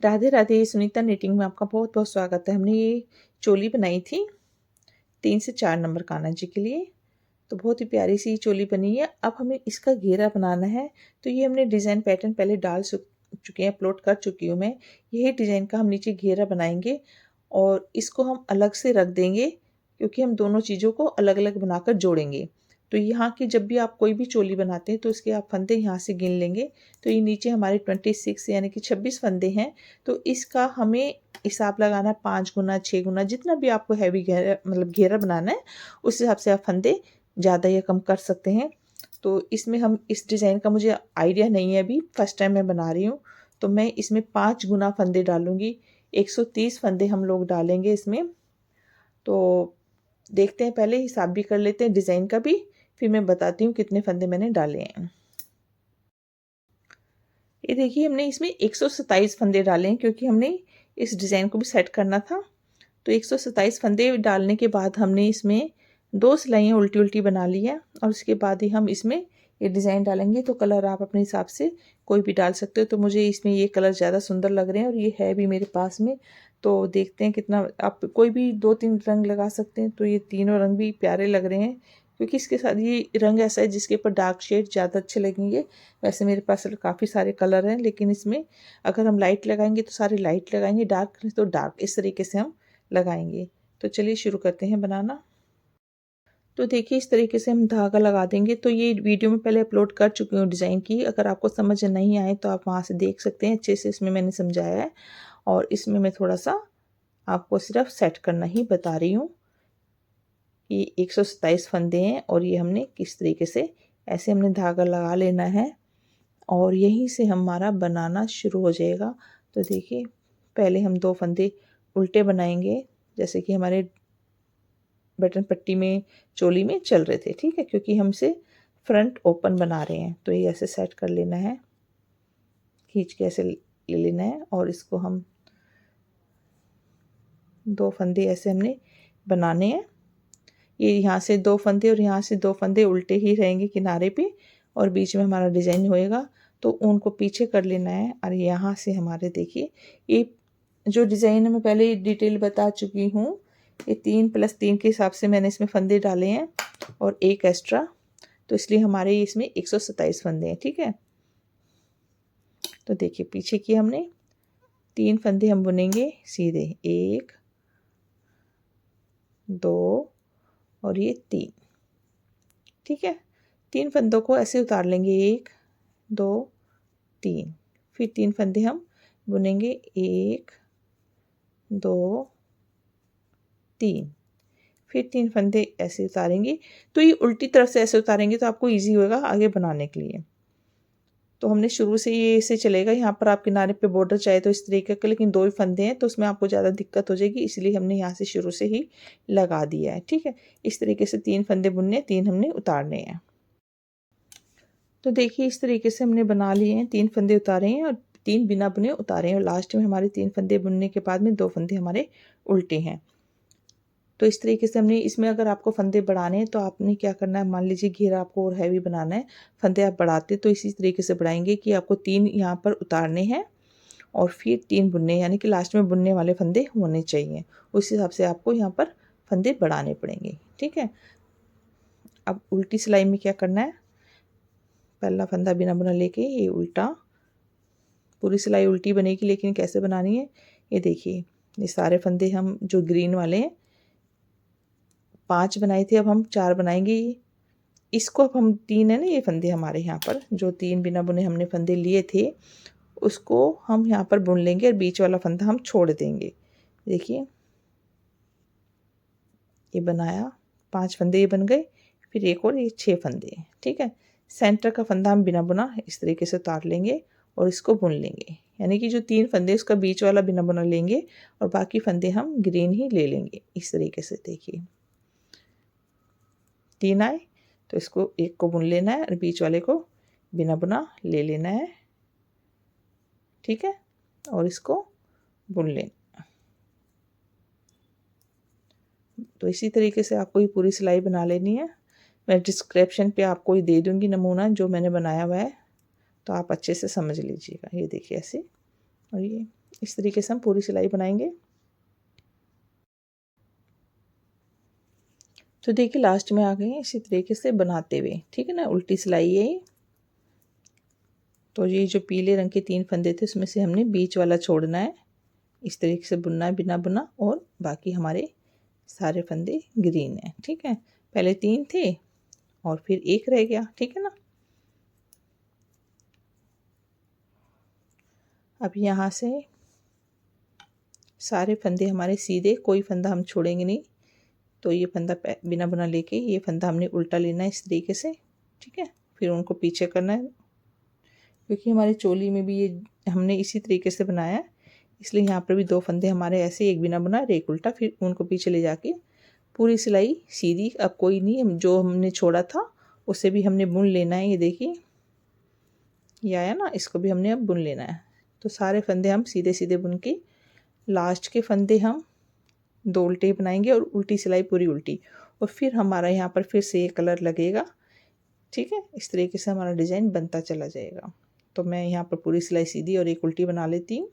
Radhe Radhe. Sunita knitting में आपका बहुत बहुत स्वागत है। हमने ये चोली बनाई थी 3 से 4 नंबर कान्हा जी के लिए, तो बहुत ही प्यारी सी चोली बनी है। अब हमें इसका घेरा बनाना है, तो ये हमने डिज़ाइन पैटर्न पहले डाल चुके हैं, अपलोड कर चुकी हूँ मैं। यही डिज़ाइन का हम नीचे घेरा बनाएंगे और इसको हम अलग से रख देंगे, क्योंकि हम दोनों चीज़ों को अलग अलग बनाकर जोड़ेंगे। तो यहाँ की जब भी आप कोई भी चोली बनाते हैं तो इसके आप फंदे यहाँ से गिन लेंगे। तो ये नीचे हमारे 26 यानी कि 26 फंदे हैं। तो इसका हमें हिसाब लगाना है 5 गुना 6 गुना, जितना भी आपको हैवी घेरा मतलब घेरा बनाना है उस हिसाब से आप फंदे ज़्यादा या कम कर सकते हैं। तो इसमें हम इस डिज़ाइन का मुझे आइडिया नहीं है, अभी फर्स्ट टाइम मैं बना रही हूँ। तो मैं इसमें 5 गुना फंदे डालूँगी। 130 फंदे हम लोग डालेंगे इसमें। तो देखते हैं, पहले हिसाब भी कर लेते हैं डिज़ाइन का भी, फिर मैं बताती हूँ कितने फंदे मैंने डाले हैं। ये देखिए, हमने इसमें 127 फंदे डाले हैं, क्योंकि हमने इस डिज़ाइन को भी सेट करना था। तो 127 फंदे डालने के बाद हमने इसमें 2 सिलाइयाँ उल्टी उल्टी बना ली है और उसके बाद ही हम इसमें ये डिज़ाइन डालेंगे। तो कलर आप अपने हिसाब से कोई भी डाल सकते हो। तो मुझे इसमें ये कलर ज़्यादा सुंदर लग रहे हैं और ये है भी मेरे पास में। तो देखते हैं कितना, आप कोई भी 2-3 रंग लगा सकते हैं। तो ये तीनों रंग भी प्यारे लग रहे हैं, क्योंकि इसके साथ ये रंग ऐसा है जिसके ऊपर डार्क शेड ज़्यादा अच्छे लगेंगे। वैसे मेरे पास काफ़ी सारे कलर हैं, लेकिन इसमें अगर हम लाइट लगाएंगे तो सारे लाइट लगाएंगे, डार्क तो डार्क, इस तरीके से हम लगाएंगे। तो चलिए शुरू करते हैं बनाना। तो देखिए, इस तरीके से हम धागा लगा देंगे। तो ये वीडियो में पहले अपलोड कर चुकी हूँ डिज़ाइन की, अगर आपको समझ नहीं आए तो आप वहाँ से देख सकते हैं। अच्छे से इसमें मैंने समझाया है और इसमें मैं थोड़ा सा आपको सिर्फ सेट करना ही बता रही हूँ। ये 127 फंदे हैं और ये हमने किस तरीके से ऐसे हमने धागा लगा लेना है और यहीं से हमारा बनाना शुरू हो जाएगा। तो देखिए, पहले हम 2 फंदे उल्टे बनाएंगे, जैसे कि हमारे बटन पट्टी में चोली में चल रहे थे, ठीक है, क्योंकि हमसे फ्रंट ओपन बना रहे हैं। तो ये ऐसे सेट कर लेना है, खींच के ऐसे ले लेना है और इसको हम 2 फंदे ऐसे हमने बनाने हैं। ये यहाँ से 2 फंदे और यहाँ से 2 फंदे उल्टे ही रहेंगे किनारे पे और बीच में हमारा डिज़ाइन होएगा। तो उनको पीछे कर लेना है और यहाँ से हमारे देखिए, ये जो डिज़ाइन है मैं पहले डिटेल बता चुकी हूँ। ये 3 + 3 के हिसाब से मैंने इसमें फंदे डाले हैं और 1 एक्स्ट्रा, तो इसलिए हमारे इसमें 127 फंदे हैं, ठीक है। तो देखिए, पीछे की हमने 3 फंदे हम बुनेंगे सीधे, 1 2 और ये 3, ठीक है। 3 फंदों को ऐसे उतार लेंगे, 1 2 3, फिर 3 फंदे हम बुनेंगे, 1 2 3, फिर 3 फंदे ऐसे उतारेंगे। तो ये उल्टी तरफ से ऐसे उतारेंगे तो आपको ईजी होगा आगे बनाने के लिए। तो हमने शुरू से ये ऐसे चलेगा। यहाँ पर आप किनारे पे बॉर्डर चाहे तो इस तरीके का, लेकिन 2 ही फंदे हैं तो उसमें आपको ज़्यादा दिक्कत हो जाएगी, इसलिए हमने यहाँ से शुरू से ही लगा दिया है, ठीक है। इस तरीके से 3 फंदे बुनने, 3 हमने उतारने हैं। तो देखिए, इस तरीके से हमने बना लिए हैं, 3 फंदे उतारे हैं और 3 बिना बुने उतारे हैं और लास्ट में हमारे 3 फंदे बुनने के बाद में 2 फंदे हमारे उल्टे हैं। तो इस तरीके से हमने इसमें, अगर आपको फंदे बढ़ाने हैं तो आपने क्या करना है, मान लीजिए घेरा आपको और हैवी बनाना है, फंदे आप बढ़ाते तो इसी तरीके से बढ़ाएंगे कि आपको 3 यहाँ पर उतारने हैं और फिर 3 बुनने, यानी कि लास्ट में बुनने वाले फंदे होने चाहिए। उस हिसाब से आपको यहाँ पर फंदे बढ़ाने पड़ेंगे, ठीक है। अब उल्टी सिलाई में क्या करना है, पहला फंदा बिना बुना लेके ये उल्टा, पूरी सिलाई उल्टी बनेगी, लेकिन कैसे बनानी है ये देखिए। ये सारे फंदे हम जो ग्रीन वाले हैं 5 बनाए थे, अब हम 4 बनाएंगे। इसको अब हम 3 है ना, ये फंदे हमारे यहाँ पर जो 3 बिना बुने हमने फंदे लिए थे उसको हम यहाँ पर बुन लेंगे और बीच वाला फंदा हम छोड़ देंगे। देखिए, ये बनाया, 5 फंदे ये बन गए, फिर एक और ये 6 फंदे, ठीक है। सेंटर का फंदा हम बिना बुना इस तरीके से उतार लेंगे और इसको बुन लेंगे, यानी कि जो 3 फंदे उसका बीच वाला बिना बुना लेंगे और बाकी फंदे हम ग्रीन ही ले लेंगे इस तरीके से। देखिए, 3 आए तो इसको एक को बुन लेना है और बीच वाले को बिना बुना ले लेना है, ठीक है, और इसको बुन लेना। तो इसी तरीके से आपको ये पूरी सिलाई बना लेनी है। मैं डिस्क्रिप्शन पे आपको ये दे दूँगी नमूना जो मैंने बनाया हुआ है, तो आप अच्छे से समझ लीजिएगा। ये देखिए ऐसे, और ये इस तरीके से हम पूरी सिलाई बनाएंगे। तो देखिए लास्ट में आ गए हैं इसी तरीके से बनाते हुए, ठीक है ना। उल्टी सिलाई है। तो ये जो पीले रंग के 3 फंदे थे उसमें से हमने बीच वाला छोड़ना है, इस तरीके से बुनना है बिना बुना, और बाकी हमारे सारे फंदे ग्रीन है, ठीक है। पहले 3 थे और फिर 1 रह गया, ठीक है ना। अब यहाँ से सारे फंदे हमारे सीधे, कोई फंदा हम छोड़ेंगे नहीं। तो ये फंदा बिना बुना लेके ये फंदा हमने उल्टा लेना है इस तरीके से, ठीक है। फिर उनको पीछे करना है, क्योंकि हमारी चोली में भी ये हमने इसी तरीके से बनाया है, इसलिए यहाँ पर भी 2 फंदे हमारे ऐसे, एक बिना बुना और एक उल्टा। फिर उनको पीछे ले जाके पूरी सिलाई सीधी, अब कोई नहीं, जो हमने छोड़ा था उसे भी हमने बुन लेना है। ये देखिए ये आया ना, इसको भी हमने अब बुन लेना है। तो सारे फंदे हम सीधे सीधे बुन के लास्ट के फंदे हम 2 उल्टे बनाएंगे और उल्टी सिलाई पूरी उल्टी, और फिर हमारा यहाँ पर फिर से ये कलर लगेगा, ठीक है। इस तरीके से हमारा डिज़ाइन बनता चला जाएगा। तो मैं यहाँ पर पूरी सिलाई सीधी और एक उल्टी बना लेती हूँ।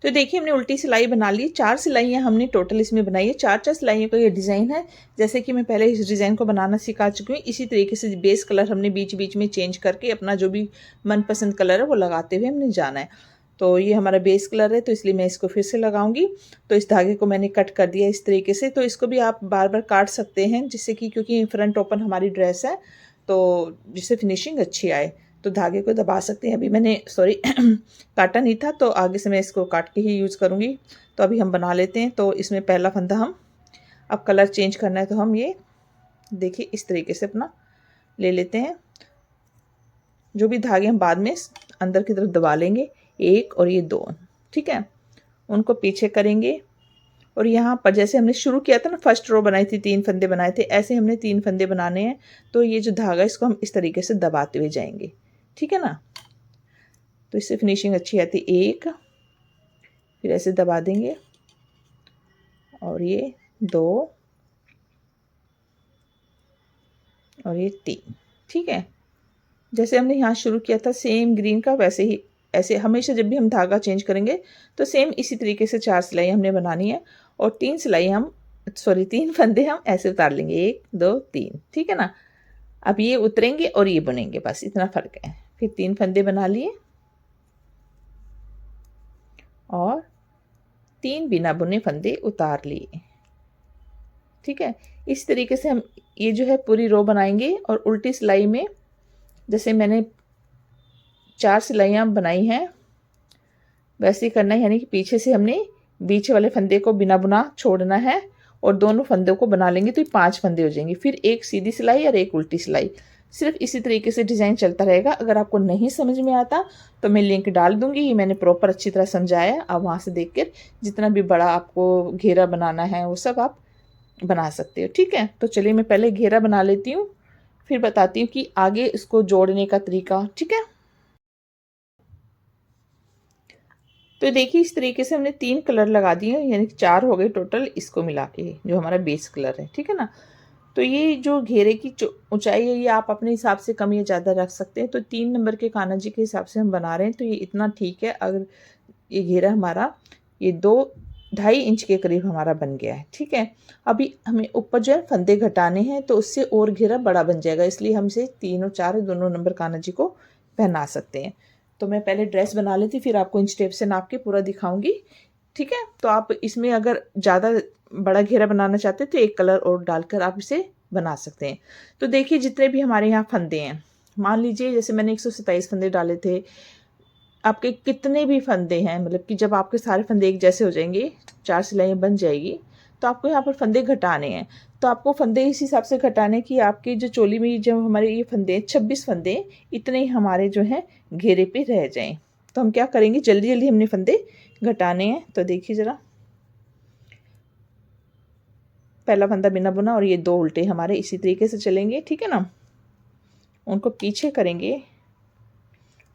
तो देखिए हमने उल्टी सिलाई बना ली, 4 सिलाइयाँ हमने टोटल इसमें बनाई है। 4-4 सिलाइयों का ये डिज़ाइन है। जैसे कि मैं पहले इस डिज़ाइन को बनाना सिखा चुकी हूँ, इसी तरीके से बेस कलर हमने बीच बीच में चेंज करके अपना जो भी मनपसंद कलर है वो लगाते हुए हमने जाना है। तो ये हमारा बेस कलर है, तो इसलिए मैं इसको फिर से लगाऊंगी। तो इस धागे को मैंने कट कर दिया इस तरीके से। तो इसको भी आप बार बार काट सकते हैं, जिससे कि, क्योंकि फ्रंट ओपन हमारी ड्रेस है तो जिससे फिनिशिंग अच्छी आए। तो धागे को दबा सकते हैं। अभी मैंने काटा नहीं था, तो आगे से मैं इसको काट के ही यूज़ करूँगी। तो अभी हम बना लेते हैं। तो इसमें पहला फंदा हम, अब कलर चेंज करना है तो हम ये देखिए इस तरीके से अपना ले लेते हैं। जो भी धागे हम बाद में अंदर की तरफ दबा लेंगे, 1 और ये 2, ठीक है। उनको पीछे करेंगे और यहाँ पर जैसे हमने शुरू किया था ना, फर्स्ट रो बनाई थी, 3 फंदे बनाए थे, ऐसे हमने 3 फंदे बनाने हैं। तो ये जो धागा इसको हम इस तरीके से दबाते हुए जाएंगे, ठीक है ना। तो इससे फिनिशिंग अच्छी आती है। 1, फिर ऐसे दबा देंगे, और ये 2 और ये 3, ठीक है। जैसे हमने यहाँ शुरू किया था सेम ग्रीन का, वैसे ही ऐसे हमेशा जब भी हम धागा चेंज करेंगे तो सेम इसी तरीके से 4 सिलाई हमने बनानी है, और 3 सिलाई हम 3 फंदे हम ऐसे उतार लेंगे, 1 2 3, ठीक है ना। अब ये उतरेंगे और ये बुनेंगे, बस इतना फ़र्क है। फिर 3 फंदे बना लिए और 3 बिना बुने फंदे उतार लिए, ठीक है। इस तरीके से हम ये जो है पूरी रो बनाएंगे। और उल्टी सिलाई में जैसे मैंने 4 सिलाइयाँ बनाई हैं वैसे ही करना है, यानी कि पीछे से हमने बीच वाले फंदे को बिना बुना छोड़ना है और दोनों फंदों को बना लेंगे, तो ये 5 फंदे हो जाएंगे। फिर एक सीधी सिलाई और एक उल्टी सिलाई, सिर्फ इसी तरीके से डिज़ाइन चलता रहेगा। अगर आपको नहीं समझ में आता तो मैं लिंक डाल दूंगी, ये मैंने प्रॉपर अच्छी तरह समझाया। आप वहाँ से देख कर जितना भी बड़ा आपको घेरा बनाना है वो सब आप बना सकते हो, ठीक है। तो चलिए मैं पहले घेरा बना लेती हूँ, फिर बताती हूँ कि आगे इसको जोड़ने का तरीका, ठीक है। तो देखिए इस तरीके से हमने 3 कलर लगा दिए, यानी 4 हो गए टोटल इसको मिला के, जो हमारा बेस कलर है, ठीक है ना। तो ये जो घेरे की ऊंचाई है ये आप अपने हिसाब से कम या ज़्यादा रख सकते हैं। तो 3 नंबर के कान्हा जी के हिसाब से हम बना रहे हैं, तो ये इतना ठीक है। अगर ये घेरा हमारा ये 2-2.5 इंच के करीब हमारा बन गया है, ठीक है। अभी हमें ऊपर जो है फंदे घटाने हैं, तो उससे और घेरा बड़ा बन जाएगा, इसलिए हम इसे 3 और 4 दोनों नंबर कान्हा जी को पहना सकते हैं। तो मैं पहले ड्रेस बना लेती, फिर आपको इंच टेप से नाप के पूरा दिखाऊंगी, ठीक है। तो आप इसमें अगर ज़्यादा बड़ा घेरा बनाना चाहते हैं तो एक कलर और डालकर आप इसे बना सकते हैं। तो देखिए जितने भी हमारे यहाँ फंदे हैं, मान लीजिए जैसे मैंने 127 फंदे डाले थे, आपके कितने भी फंदे हैं, मतलब कि जब आपके सारे फंदे एक जैसे हो जाएंगे, 4 सिलाइयाँ बन जाएगी, तो आपको यहाँ पर फंदे घटाने हैं। तो आपको फंदे इस हिसाब से घटाने कि आपकी जो चोली में जब हमारे ये फंदे 26 फंदे इतने ही हमारे जो हैं घेरे पे रह जाएं। तो हम क्या करेंगे, जल्दी जल्दी हमने फंदे घटाने हैं। तो देखिए ज़रा, पहला फंदा बिना बुना और ये 2 उल्टे हमारे इसी तरीके से चलेंगे, ठीक है ना। उनको पीछे करेंगे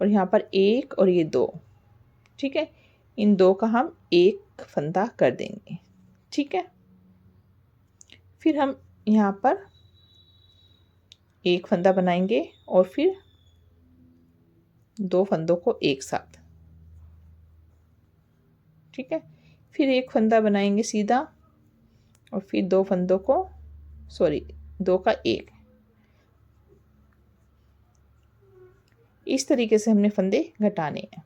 और यहाँ पर 1 और ये 2, ठीक है। इन 2 का हम एक फंदा कर देंगे, ठीक है। फिर हम यहाँ पर एक फंदा बनाएंगे और फिर 2 फंदों को एक साथ, ठीक है। फिर एक फंदा बनाएंगे सीधा और फिर दो फंदों को, सॉरी, दो का एक, इस तरीके से हमने फंदे घटाने हैं।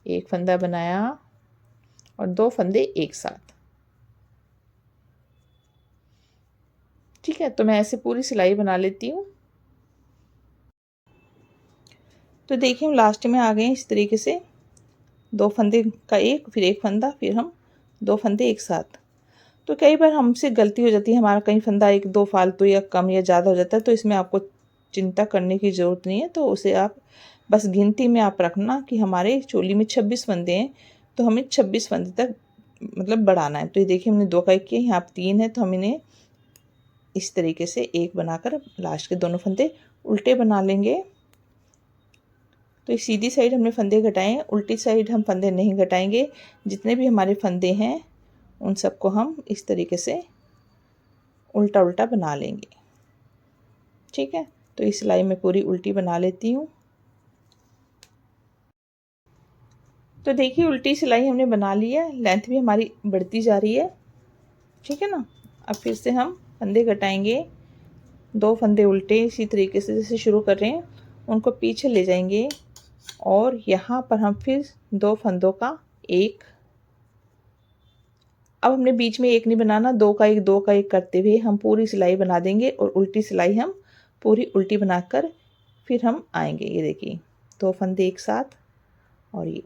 एक फंदा बनाया और दो फंदे एक साथ, ठीक है। तो मैं ऐसे पूरी सिलाई बना लेती हूँ। तो देखिए हम लास्ट में आ गए इस तरीके से, दो फंदे का एक, फिर एक फंदा, फिर हम दो फंदे एक साथ। तो कई बार हमसे गलती हो जाती है, हमारा कहीं फंदा एक दो फालतू या कम या ज़्यादा हो जाता है, तो इसमें आपको चिंता करने की ज़रूरत नहीं है। तो उसे आप बस गिनती में आप रखना कि हमारे चोली में 26 फंदे हैं, तो हमें 26 फंदे तक मतलब बढ़ाना है। तो ये देखिए हमने दो का एक किया, यहाँ पर 3 है, तो हम इन्हें इस तरीके से एक बनाकर लास्ट के दोनों फंदे उल्टे बना लेंगे। तो इस सीधी साइड हमने फंदे घटाए हैं, उल्टी साइड हम फंदे नहीं घटाएंगे। जितने भी हमारे फंदे हैं उन सबको हम इस तरीके से उल्टा उल्टा बना लेंगे, ठीक है। तो इस सिलाई में पूरी उल्टी बना लेती हूँ। तो देखिए उल्टी सिलाई हमने बना ली है, लेंथ भी हमारी बढ़ती जा रही है, ठीक है ना। अब फिर से हम फंदे घटाएंगे, दो फंदे उल्टे इसी तरीके से जैसे शुरू कर रहे हैं उनको पीछे ले जाएंगे और यहाँ पर हम फिर दो फंदों का एक, अब हमने बीच में एक नहीं बनाना, दो का एक, दो का एक करते हुए हम पूरी सिलाई बना देंगे और उल्टी सिलाई हम पूरी उल्टी बनाकर फिर हम आएंगे। ये देखिए दो फंदे एक साथ और ये,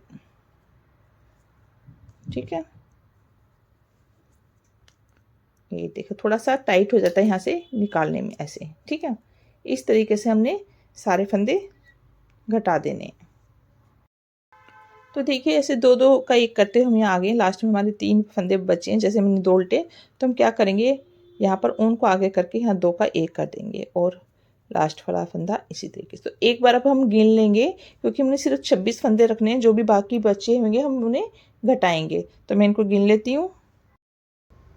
ठीक है। ये देखो थोड़ा सा टाइट हो जाता है यहाँ से निकालने में, ऐसे, ठीक है। इस तरीके से हमने सारे फंदे घटा देने हैं। तो देखिए ऐसे दो दो का एक करते हम यहाँ आ गए, लास्ट में हमारे 3 फंदे बचे हैं, जैसे हमने दो उल्टे। तो हम क्या करेंगे, यहाँ पर ऊन को आगे करके यहाँ दो का एक कर देंगे और लास्ट वाला फंदा इसी तरीके से। तो एक बार अब हम गिन लेंगे क्योंकि हमने सिर्फ 26 फंदे रखने हैं, जो भी बाकी बचे होंगे हम उन्हें घटाएंगे। तो मैं इनको गिन लेती हूँ।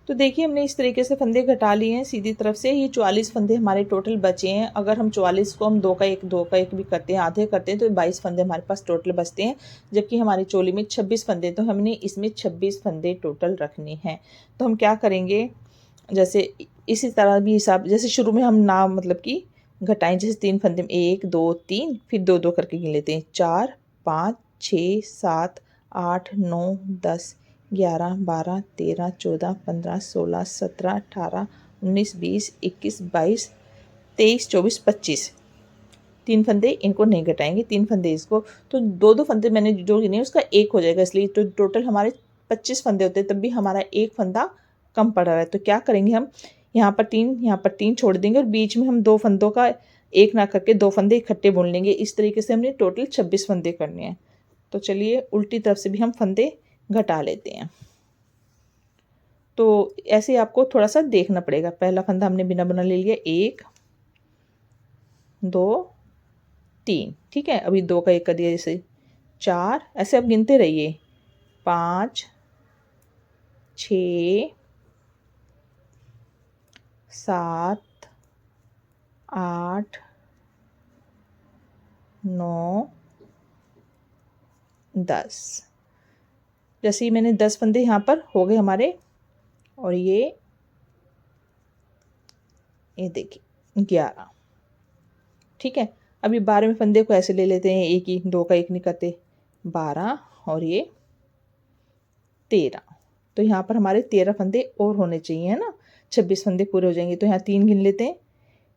तो देखिए हमने इस तरीके से फंदे घटा लिए हैं सीधी तरफ से। ये 44 फंदे हमारे टोटल बचे हैं। अगर हम 44 को हम दो का एक भी करते हैं, आधे करते हैं, तो 22 फंदे हमारे पास टोटल बचते हैं। जबकि हमारी चोली में 26 फंदे, तो हमने इसमें 26 फंदे टोटल रखने हैं। तो हम क्या करेंगे, जैसे इसी तरह भी हिसाब, जैसे शुरू में हम ना मतलब कि घटाएं, जैसे 3 फंदे में 1 2 3, फिर दो दो करके गिन लेते हैं, 4 5 6 7 8 9 10 11 12 13 14 15 16 17 18 19 20 21 22 23 24 25। 3 फंदे इनको नहीं घटाएंगे, 3 फंदे इसको, तो दो दो फंदे मैंने जो गिने उसका एक हो जाएगा, इसलिए तो टोटल हमारे 25 फंदे होते हैं, तब भी हमारा एक फंदा कम पड़ रहा है। तो क्या करेंगे हम, यहाँ पर 3 छोड़ देंगे और बीच में हम दो फंदों का एक ना करके दो फंदे इकट्ठे बुन लेंगे। इस तरीके से हमने टोटल 26 फंदे करने हैं। तो चलिए उल्टी तरफ से भी हम फंदे घटा लेते हैं। तो ऐसे आपको थोड़ा सा देखना पड़ेगा। पहला फंदा हमने बिना बुना ले लिया, 1 2 3, ठीक है। अभी दो का एक कर दिया, जैसे 4, ऐसे आप गिनते रहिए, 5 6 7 8 9 10। जैसे ही मैंने 10 फंदे यहाँ पर हो गए हमारे, और ये देखिए 11, ठीक है। अभी 12वें फंदे को ऐसे ले लेते हैं, एक ही, दो का एक नहीं करते, 12 और ये 13। तो यहाँ पर हमारे 13 फंदे और होने चाहिए, है ना। 26 फंदे पूरे हो जाएंगे। तो यहाँ 3 गिन लेते हैं,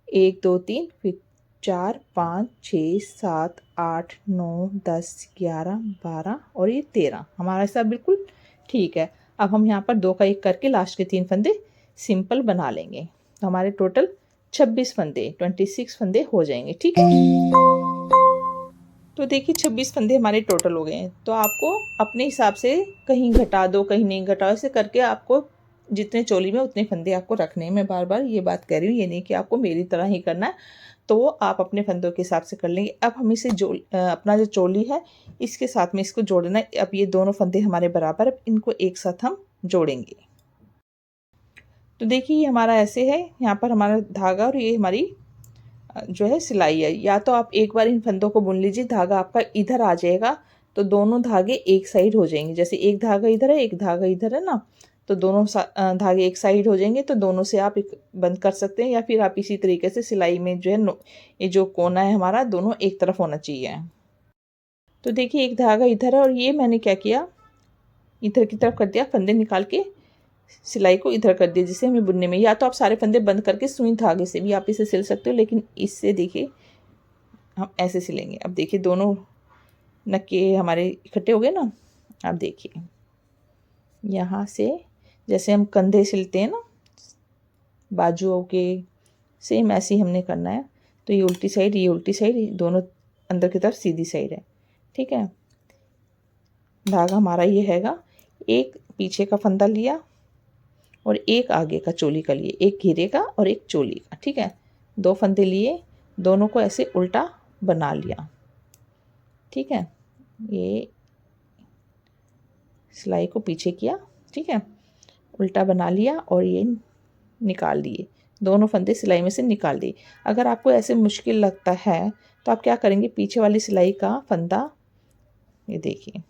1 2 3, फिर 4 5 6 7 8 9 10 11 12 और ये 13। हमारा हिसाब बिल्कुल ठीक है। अब हम यहाँ पर दो का एक करके लास्ट के 3 फंदे सिंपल बना लेंगे। तो हमारे टोटल 26 फंदे, 26 फंदे हो जाएंगे, ठीक है। तो देखिए 26 फंदे हमारे टोटल हो गए हैं। तो आपको अपने हिसाब से कहीं घटा दो, कहीं नहीं घटाओ, ऐसे करके आपको जितने चोली में उतने फंदे आपको रखने हैं। मैं बार बार ये बात कह रही हूँ, ये नहीं कि आपको मेरी तरह ही करना है। तो आप अपने फंदों के हिसाब से कर लेंगे। अब हम इसे अपना जो चोली है इसके साथ में इसको जोड़ना है। अब ये दोनों फंदे हमारे बराबर, अब इनको एक साथ हम जोड़ेंगे। तो देखिए ये हमारा ऐसे है, यहाँ पर हमारा धागा और ये हमारी जो है सिलाई है। या तो आप एक बार इन फंदों को बुन लीजिए, धागा आपका इधर आ जाएगा, तो दोनों धागे एक साइड हो जाएंगे। जैसे एक धागा इधर है, एक धागा इधर है ना, तो दोनों धागे एक साइड हो जाएंगे, तो दोनों से आप बंद कर सकते हैं। या फिर आप इसी तरीके से सिलाई में जो है ये जो कोना है हमारा दोनों एक तरफ होना चाहिए। तो देखिए एक धागा इधर है और ये मैंने क्या किया, इधर की तरफ कर दिया, फंदे निकाल के सिलाई को इधर कर दिया जिसे हमें बुनने में। या तो आप सारे फंदे बंद करके सुई धागे से भी आप इसे सिल सकते हो, लेकिन इससे देखिए हम ऐसे सिलेंगे। अब देखिए दोनों नक्के हमारे इकट्ठे हो गए ना। अब देखिए यहाँ से जैसे हम कंधे सिलते हैं ना बाजुओं के, सेम ऐसे ही हमने करना है। तो ये उल्टी साइड, ये उल्टी साइड, दोनों अंदर की तरफ सीधी साइड है। ठीक है, धागा हमारा ये हैगा। एक पीछे का फंदा लिया और एक आगे का चोली का लिए, एक घेरे का और एक चोली का। ठीक है, दो फंदे लिए, दोनों को ऐसे उल्टा बना लिया। ठीक है, ये सिलाई को पीछे किया, ठीक है, उल्टा बना लिया और ये निकाल दिए, दोनों फंदे सिलाई में से निकाल दिए। अगर आपको ऐसे मुश्किल लगता है तो आप क्या करेंगे, पीछे वाली सिलाई का फंदा, ये देखिए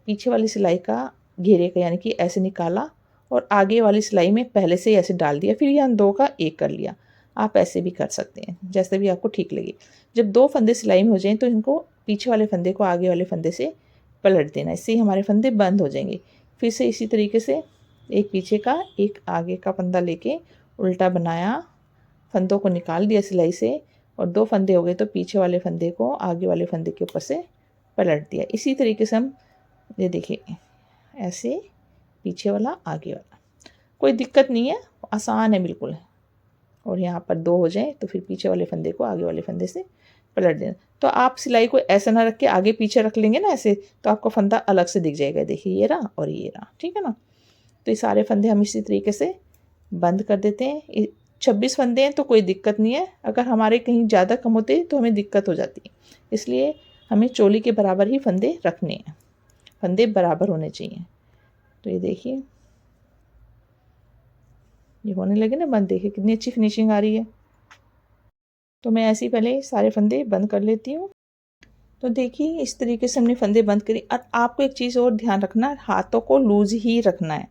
पीछे वाली सिलाई का घेरे का यानी कि ऐसे निकाला और आगे वाली सिलाई में पहले से ही ऐसे डाल दिया, फिर यहाँ दो का एक कर लिया। आप ऐसे भी कर सकते हैं, जैसे भी आपको ठीक लगे। जब दो फंदे सिलाई में हो जाएं तो इनको पीछे वाले फंदे को आगे वाले फंदे से पलट देना, इससे ही हमारे फंदे बंद हो जाएंगे। फिर से इसी तरीके से एक पीछे का एक आगे का फंदा लेके उल्टा बनाया, फंदों को निकाल दिया सिलाई से और दो फंदे हो गए तो पीछे वाले फंदे को आगे वाले फंदे के ऊपर से पलट दिया। इसी तरीके से हम ये देखिए ऐसे पीछे वाला आगे वाला, कोई दिक्कत नहीं है, आसान है बिल्कुल। और यहाँ पर दो हो जाए तो फिर पीछे वाले फंदे को आगे वाले फंदे से पलट देना। तो आप सिलाई को ऐसा ना रख के आगे पीछे रख लेंगे ना ऐसे, तो आपका फंदा अलग से दिख जाएगा। देखिए ये रहा और ये रहा, ठीक है ना। तो ये सारे फंदे हम इसी तरीके से बंद कर देते हैं। 26 फंदे हैं तो कोई दिक्कत नहीं है, अगर हमारे कहीं ज़्यादा कम होते तो हमें दिक्कत हो जाती है। इसलिए हमें चोली के बराबर ही फंदे रखने हैं, फंदे बराबर होने चाहिए। तो ये देखिए ये होने लगे ना बंद, देखिए कितनी अच्छी फिनिशिंग आ रही है। तो मैं ऐसे ही पहले सारे फंदे बंद कर लेती हूँ। तो देखिए इस तरीके से हमने फंदे बंद करी। और आपको एक चीज़ और ध्यान रखना, हाथों को लूज ही रखना है।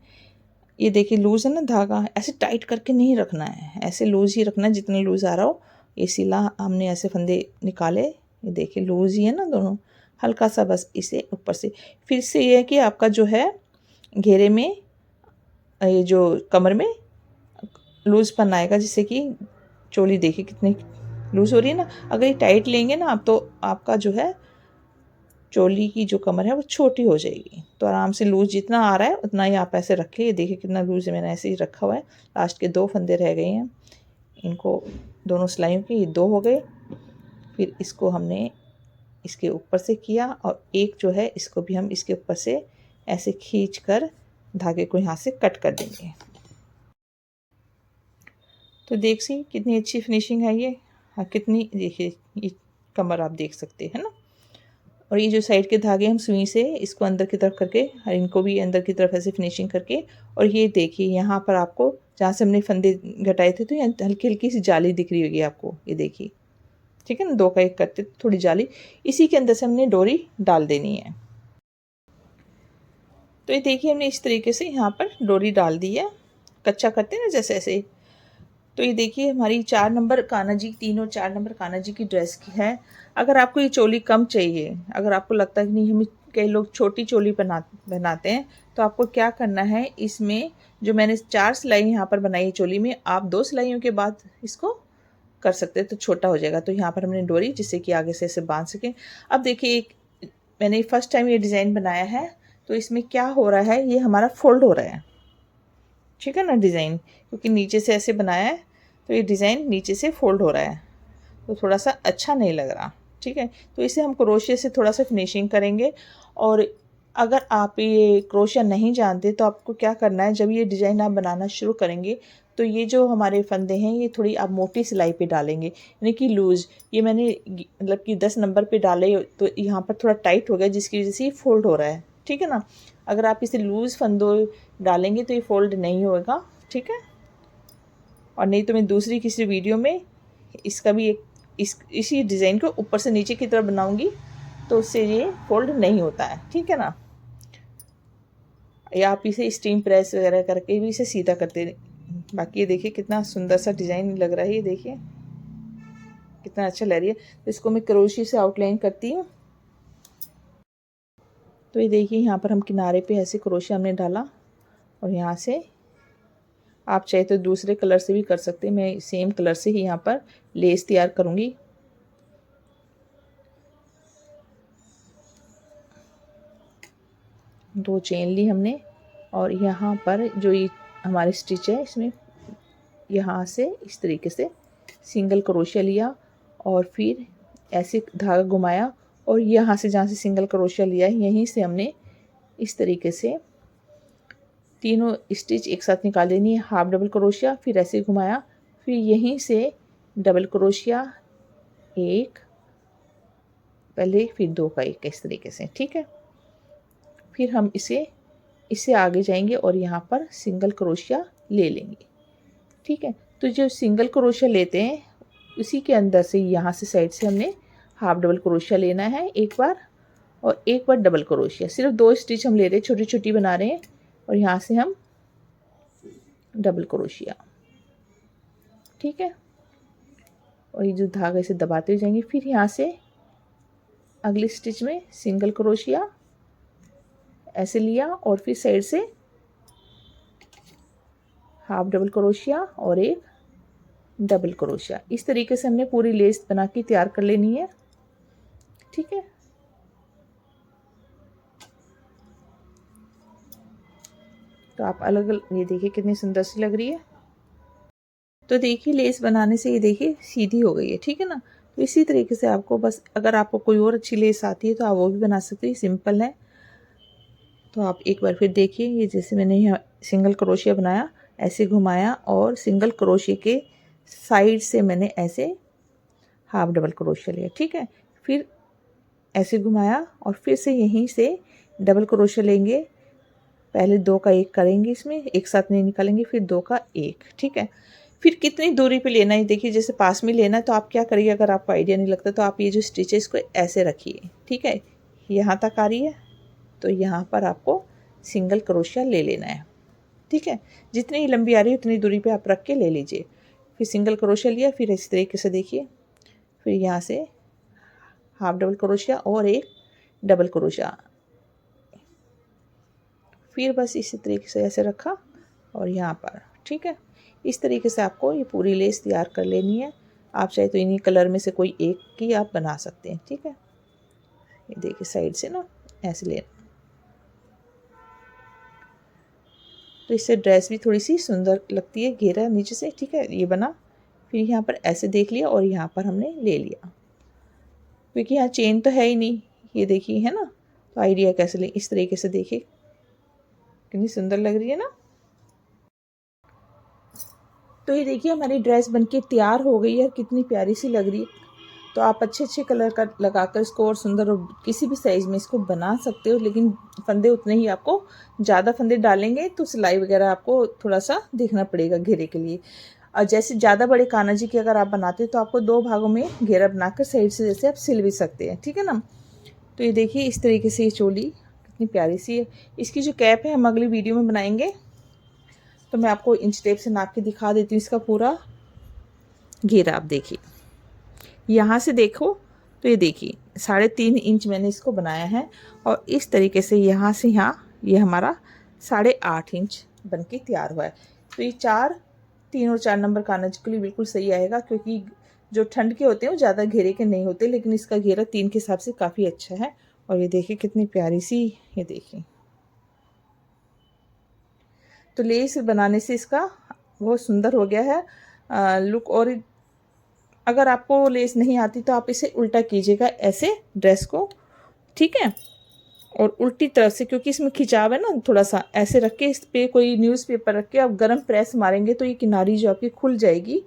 ये देखिए लूज है ना धागा, ऐसे टाइट करके नहीं रखना है, ऐसे लूज ही रखना है जितना लूज आ रहा हो। ये सिला हमने ऐसे फंदे निकाले, ये देखिए लूज ही है ना दोनों, हल्का सा बस इसे ऊपर से। फिर से ये है कि आपका जो है घेरे में, ये जो कमर में लूजपन आएगा, जिससे कि चोली देखिए कितनी लूज़ हो रही है ना। अगर ये टाइट लेंगे ना आप तो आपका जो है चोली की जो कमर है वो छोटी हो जाएगी। तो आराम से लूज़ जितना आ रहा है उतना ही आप ऐसे रखें। ये देखिए कितना लूज़ है, मैंने ऐसे ही रखा हुआ है। लास्ट के दो फंदे रह गए हैं, इनको दोनों सिलाइयों के ये दो हो गए। फिर इसको हमने इसके ऊपर से किया और एक जो है इसको भी हम इसके ऊपर से ऐसे खींच कर धागे को यहाँ से कट कर देंगे। तो देख सी कितनी अच्छी फिनिशिंग है ये। हाँ कितनी, देखिए ये कमर आप देख सकते हैं ना। और ये जो साइड के धागे हम सुई से इसको अंदर की तरफ करके और इनको भी अंदर की तरफ ऐसे फिनिशिंग करके, और ये देखिए यहाँ पर आपको जहाँ से हमने फंदे घटाए थे तो यहाँ हल्की हल्की सी जाली दिख रही होगी आपको, ये देखिए, ठीक है ना। दो का एक करते थोड़ी जाली, इसी के अंदर से हमने डोरी डाल देनी है। तो ये देखिए हमने इस तरीके से यहाँ पर डोरी डाल दी है, कच्चा करते हैं ना जैसे ऐसे। तो ये देखिए हमारी 4 नंबर कान्हा जी, 3 और 4 नंबर कान्हा जी की ड्रेस की है। अगर आपको ये चोली कम चाहिए, अगर आपको लगता है कि नहीं, हमें कई लोग छोटी चोली बनाते हैं, तो आपको क्या करना है, इसमें जो मैंने 4 सिलाई यहाँ पर बनाई है चोली में, आप 2 सिलाइयों के बाद इसको कर सकते हैं तो छोटा हो जाएगा। तो यहाँ पर हमने डोरी जिससे कि आगे से ऐसे बांध सकें। अब देखिए मैंने फर्स्ट टाइम ये डिज़ाइन बनाया है, तो इसमें क्या हो रहा है, ये हमारा फोल्ड हो रहा है, ठीक है ना डिज़ाइन, क्योंकि नीचे से ऐसे बनाया है तो ये डिज़ाइन नीचे से फोल्ड हो रहा है, तो थोड़ा सा अच्छा नहीं लग रहा, ठीक है। तो इसे हम क्रोशिया से थोड़ा सा फिनिशिंग करेंगे। और अगर आप ये क्रोशिया नहीं जानते तो आपको क्या करना है, जब ये डिज़ाइन आप बनाना शुरू करेंगे तो ये जो हमारे फंदे हैं ये थोड़ी आप मोटी सिलाई पे डालेंगे, यानी कि लूज़। ये मैंने मतलब कि 10 नंबर पे डाले तो यहाँ पर थोड़ा टाइट हो गया, जिसकी वजह से ये फोल्ड हो रहा है, ठीक है ना। अगर आप इसे लूज़ फंदों डालेंगे तो ये फोल्ड नहीं होगा, ठीक है। और नहीं तो मैं दूसरी किसी वीडियो में इसका भी एक इसी डिज़ाइन को ऊपर से नीचे की तरफ बनाऊंगी, तो उससे ये फोल्ड नहीं होता है, ठीक है ना। या आप इसे स्टीम प्रेस वगैरह करके भी इसे सीधा करते। बाकी ये देखिए कितना सुंदर सा डिज़ाइन लग रहा है, ये देखिए कितना अच्छा लग रही है। तो इसको मैं क्रोशे से आउटलाइन करती हूँ। तो ये देखिए यहाँ पर हम किनारे पे ऐसे क्रोशा हमने डाला और यहाँ से आप चाहे तो दूसरे कलर से भी कर सकते हैं। मैं सेम कलर से ही यहाँ पर लेस तैयार करूँगी। दो चेन ली हमने और यहाँ पर जो ये हमारी स्टिच है इसमें यहाँ से इस तरीके से सिंगल क्रोशिया लिया और फिर ऐसे धागा घुमाया और यहाँ से जहाँ से सिंगल क्रोशिया लिया यहीं से हमने इस तरीके से तीनों स्टिच एक साथ निकाल देनी है। हाफ डबल क्रोशिया, फिर ऐसे घुमाया, फिर यहीं से डबल क्रोशिया एक, पहले फिर दो का एक, इस तरीके से, ठीक है। फिर हम इससे आगे जाएंगे और यहाँ पर सिंगल क्रोशिया ले लेंगे, ठीक है। तो जो सिंगल क्रोशिया लेते हैं उसी के अंदर से यहाँ से साइड से हमने हाफ डबल क्रोशिया लेना है एक बार और एक बार डबल क्रोशिया। सिर्फ दो स्टिच हम ले रहे हैं, छोटी छोटी बना रहे हैं और यहाँ से हम डबल क्रोशिया, ठीक है। और ये जो धागा इसे दबाते हुए जाएंगे, फिर यहाँ से अगली स्टिच में सिंगल क्रोशिया ऐसे लिया और फिर साइड से हाफ डबल क्रोशिया और एक डबल क्रोशिया। इस तरीके से हमने पूरी लेस बना के तैयार कर लेनी है, ठीक है। तो आप अलग अलग, ये देखिए कितनी सुंदर सी लग रही है। तो देखिए लेस बनाने से ये देखिए सीधी हो गई है, ठीक है ना। तो इसी तरीके से आपको बस, अगर आपको कोई और अच्छी लेस आती है तो आप वो भी बना सकते हैं, सिंपल है। तो आप एक बार फिर देखिए, ये जैसे मैंने यहाँ सिंगल क्रोशिया बनाया, ऐसे घुमाया और सिंगल क्रोशिया के साइड से मैंने ऐसे हाफ डबल क्रोशिया लिया, ठीक है। फिर ऐसे घुमाया और फिर से यहीं से डबल क्रोशिया लेंगे, पहले दो का एक करेंगे, इसमें एक साथ नहीं निकालेंगे, फिर दो का एक, ठीक है। फिर कितनी दूरी पे लेना है देखिए, जैसे पास में लेना है तो आप क्या करिए, अगर आपको आइडिया नहीं लगता तो आप ये जो स्टिच है इसको ऐसे रखिए, ठीक है। यहाँ तक आ रही है तो यहाँ पर आपको सिंगल क्रोशिया ले लेना है, ठीक है। जितनी लंबी आ रही है उतनी दूरी पे आप रख के ले लीजिए। फिर सिंगल क्रोशिया लिया, फिर इस तरीके से देखिए, फिर यहाँ से हाफ डबल क्रोशिया और एक डबल क्रोशिया, फिर बस इसी तरीके से ऐसे रखा और यहाँ पर, ठीक है। इस तरीके से आपको ये पूरी लेस तैयार कर लेनी है। आप चाहे तो इन्हीं कलर में से कोई एक की आप बना सकते हैं, ठीक है। ये देखिए साइड से ना ऐसे लेना, तो इससे ड्रेस भी थोड़ी सी सुंदर लगती है, घेरा नीचे से, ठीक है। ये बना, फिर यहाँ पर ऐसे देख लिया और यहाँ पर हमने ले लिया, क्योंकि यहाँ चेन तो है ही नहीं, ये देखिए है ना। तो आइडिया कैसे ले, इस तरीके से देखिए कितनी सुंदर लग रही है ना। तो ये देखिए हमारी ड्रेस बनके तैयार हो गई है, कितनी प्यारी सी लग रही है। तो आप अच्छे अच्छे कलर का लगाकर इसको और सुंदर और किसी भी साइज़ में इसको बना सकते हो, लेकिन फंदे उतने ही, आपको ज़्यादा फंदे डालेंगे तो सिलाई वगैरह आपको थोड़ा सा देखना पड़ेगा घेरे के लिए। और जैसे ज़्यादा बड़े कान्हा जी के अगर आप बनाते हो तो आपको दो भागों में घेरा बनाकर साइड से जैसे आप सिल भी सकते हैं, ठीक है ना। तो ये देखिए इस तरीके से ये चोली कितनी प्यारी सी है। इसकी जो कैप है हम अगली वीडियो में बनाएंगे, तो मैं आपको इंच टेप से नाप के दिखा देती हूँ इसका पूरा घेरा। आप देखिए यहाँ से देखो, तो ये देखिए 3.5 इंच मैंने इसको बनाया है और इस तरीके से यहाँ से यहाँ ये हमारा 8.5 इंच बन के तैयार हुआ है। तो ये 3 और 4 नंबर कान्हा जी के लिए बिल्कुल सही आएगा, क्योंकि जो ठंड के होते हैं वो ज़्यादा घेरे के नहीं होते, लेकिन इसका घेरा 3 के हिसाब से काफ़ी अच्छा है। और ये देखिए कितनी प्यारी सी, ये देखिए। तो लेस बनाने से इसका बहुत सुंदर हो गया है लुक। और अगर आपको लेस नहीं आती तो आप इसे उल्टा कीजिएगा ऐसे ड्रेस को, ठीक है। और उल्टी तरफ से, क्योंकि इसमें खिंचाव है ना, थोड़ा सा ऐसे रख के इस पर कोई न्यूज़पेपर रख के आप गरम प्रेस मारेंगे तो ये किनारी जो आपकी खुल जाएगी,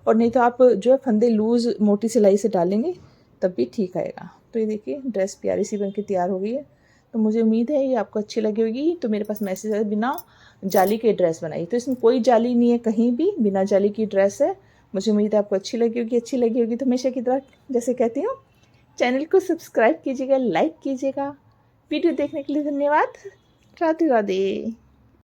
और नहीं तो आप जो है फंदे लूज़ मोटी सिलाई से डालेंगे तब भी ठीक आएगा। तो ये देखिए ड्रेस प्यारी सी बनके तैयार हो गई है। तो मुझे उम्मीद है ये आपको अच्छी लगी होगी। तो मेरे पास मैसेज है बिना जाली के ड्रेस बनाई, तो इसमें कोई जाली नहीं है, कहीं भी बिना जाली की ड्रेस है। मुझे उम्मीद है आपको अच्छी लगी होगी। अच्छी लगी होगी तो हमेशा की तरह जैसे कहती हूँ, चैनल को सब्सक्राइब कीजिएगा, लाइक कीजिएगा। वीडियो देखने के लिए धन्यवाद। राधे राधे।